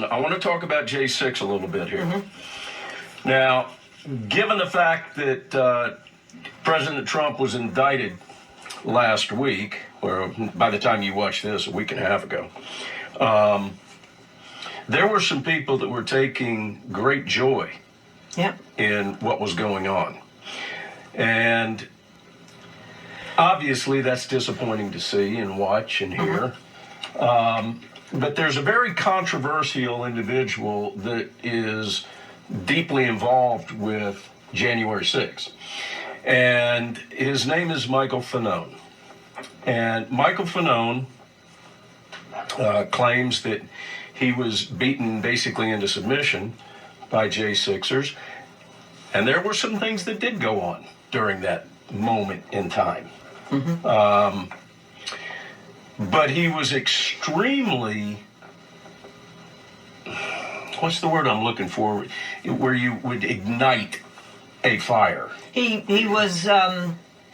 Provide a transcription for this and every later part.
I want to talk about J6 a little bit here. Now, given the fact that President Trump was indicted last week, or by the time you watch this, a week and a half ago, there were some people that were taking great joy in what was going on. And obviously that's disappointing to see and watch and hear. But there's a very controversial individual that is deeply involved with January 6th. And his name is Michael Fanone. And Michael Fenone claims that he was beaten basically into submission by J6ers. And there were some things that did go on during that moment in time. But he was extremely, what's the word I'm looking for, where you would ignite a fire. He was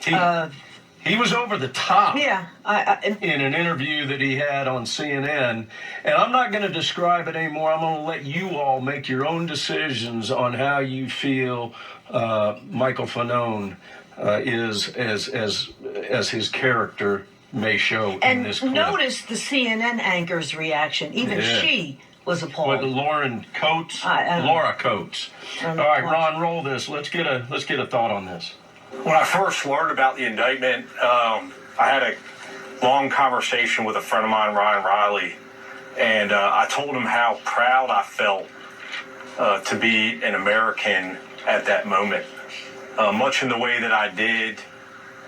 he was over the top in an interview that he had on CNN. And I'm not going to describe it anymore. I'm going to let you all make your own decisions on how you feel Michael Fanone is as his character may show in this clip. And notice the CNN anchor's reaction. Even she was appalled. With Laura Coates. All right, Ron, roll this. Let's get a thought on this. When I first learned about the indictment, I had a long conversation with a friend of mine, Ryan Riley, and I told him how proud I felt to be an American at that moment. Much in the way that I did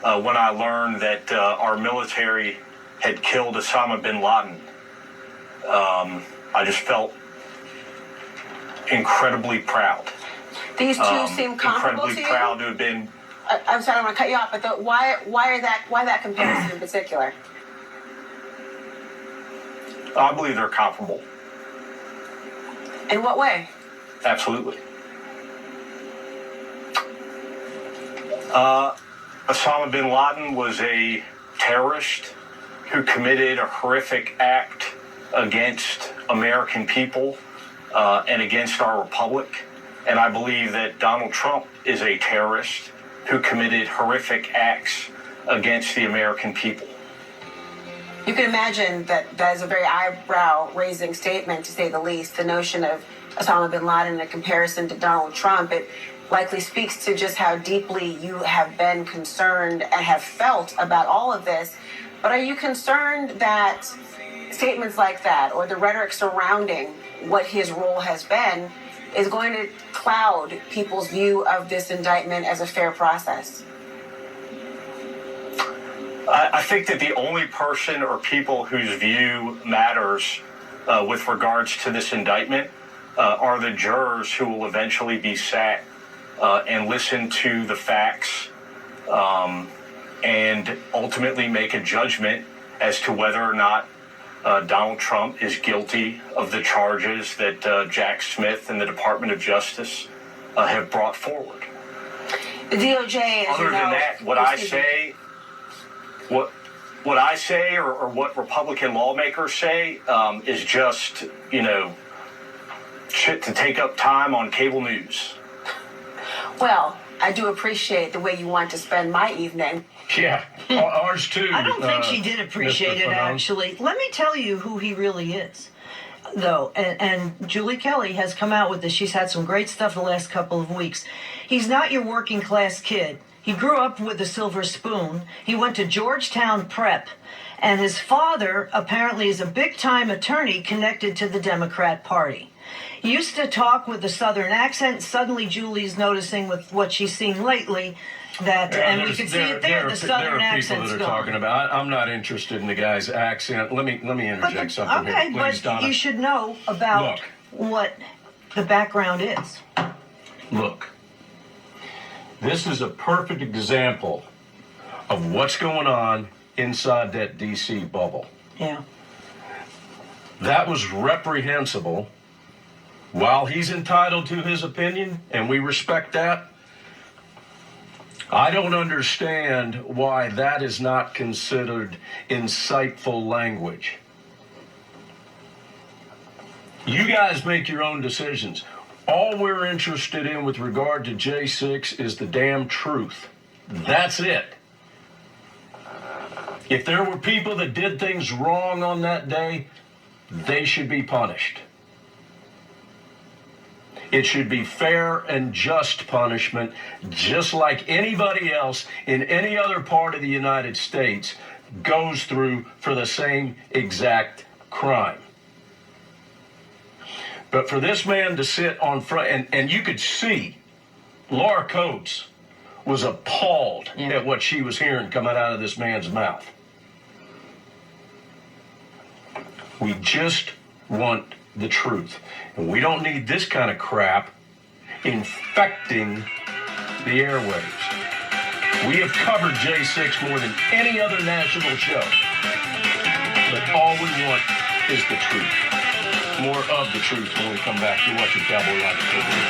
when I learned that our military had killed Osama bin Laden. I just felt incredibly proud. These two seem comparable to you? Incredibly proud to have been. I'm sorry, I want to cut you off, but why that comparison in particular? I believe they're comparable. In what way? Absolutely. Osama bin Laden was a terrorist who committed a horrific act against American people and against our republic. And I believe that Donald Trump is a terrorist who committed horrific acts against the American people. You can imagine that is a very eyebrow-raising statement, to say the least. The notion of Osama bin Laden in a comparison to Donald Trump, it likely speaks to just how deeply you have been concerned and have felt about all of this. But are you concerned that statements like that, or the rhetoric surrounding what his role has been, is going to cloud people's view of this indictment as a fair process? I think that the only person or people whose view matters with regards to this indictment are the jurors who will eventually be sat and listen to the facts and ultimately make a judgment as to whether or not Donald Trump is guilty of the charges that Jack Smith and the Department of Justice have brought forward. The DOJ, as Other you know, than that, what I say or what Republican lawmakers say is just, shit to take up time on cable news. Well, I do appreciate the way you want to spend my evening. Yeah, ours too. I don't think she did appreciate it, actually. Let me tell you who he really is, though. And Julie Kelly has come out with this. She's had some great stuff the last couple of weeks. He's not your working class kid. He grew up with a silver spoon. He went to Georgetown Prep. And his father apparently is a big-time attorney connected to the Democrat Party. He used to talk with a Southern accent. Suddenly, Julie's noticing with what she's seen lately that, and we can see it there, the Southern accent's There are people that are gone. talking about, I'm not interested in the guy's accent. Let me interject something here, please, but Donna. you should know about what the background is. Look, this is a perfect example of what's going on inside that D.C. bubble. Yeah. That was reprehensible. While he's entitled to his opinion, and we respect that, I don't understand why that is not considered insightful language. You guys make your own decisions. All we're interested in with regard to J6 is the damn truth. That's it. If there were people that did things wrong on that day, they should be punished. It should be fair and just punishment, just like anybody else in any other part of the United States goes through for the same exact crime. But for this man to sit on front, and you could see Laura Coates was appalled at what she was hearing coming out of this man's mouth. We just want the truth. And we don't need this kind of crap infecting the airwaves. We have covered J6 more than any other national show. But all we want is the truth. More of the truth when we come back. You're watching Cowboy Life.